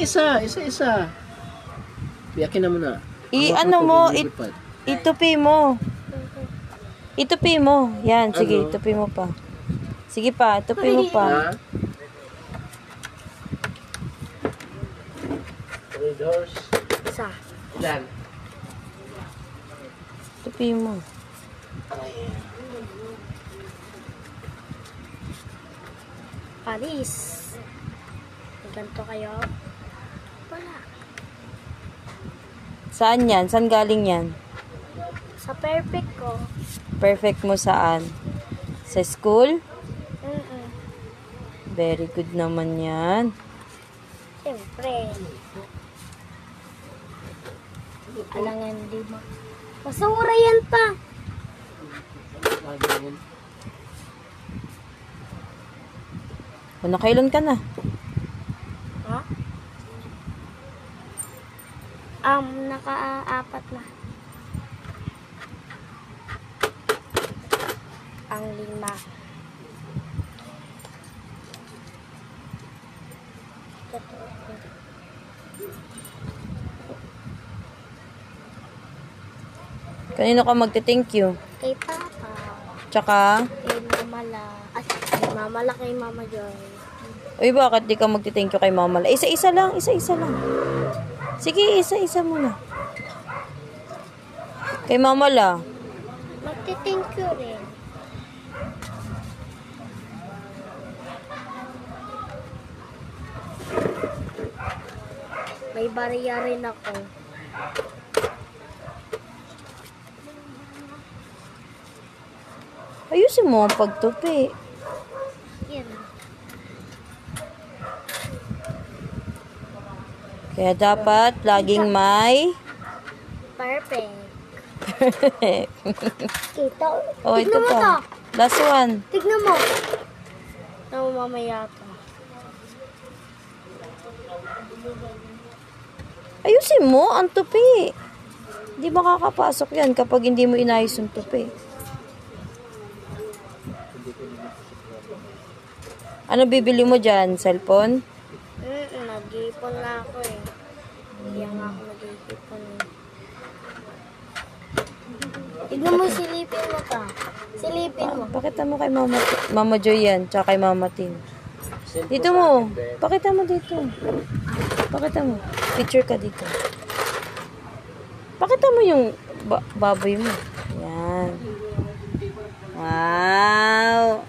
Isa-isa. Isa-isa. Piyakin na muna. Ano mo, itupi mo. Itupi mo. Yan, sige, itupi mo pa. Sige pa, itupi mo pa. 3 doors. Isa. Yan. Itupi mo. Paris. Ganto kayo. Wala. Saan yan? Saan galing yan? Sa perfect ko. Perfect mo saan? Sa school? Very good naman yan. Siyempre. Alangan, di ba? Masura yan pa. O, nakailan ka na? Ha? Naka-apat na. Ang 5. Kanino ka magte-thank you? Kay Papa. Tsaka? Kay Mama La. Kay Mama La, kay Mama Joy. Uy, bakit di ka magte-thank you kay Mama La? Isa-isa lang, isa-isa lang. Sige, isa-isa muna. Kay Mama La. Magte-thank you rin. May bariya rin ako. Ayusin mo ang pagtupi. Yan. Kaya dapat laging may... Perfect. Kita. Oh, ito Tignan mo to. pa. Last one. Tignan mo. Tama mamaya to. Ayusin mo ang tupi. Hindi makakapasok yan kapag hindi mo inayos yung tupi. Ano bibili mo dyan? Cellphone? Nag-iipon na ako eh. Hindi nga ako nag-iipon eh. Tignan mo, silipin mo ka. Silipin mo. Pakita mo kay Mama Joy yan, tsaka kay Mama Tin. Dito mo. Pakita mo dito. Pakita mo. Picture ka dito. Pakita mo yung baboy mo. Yan. Wow!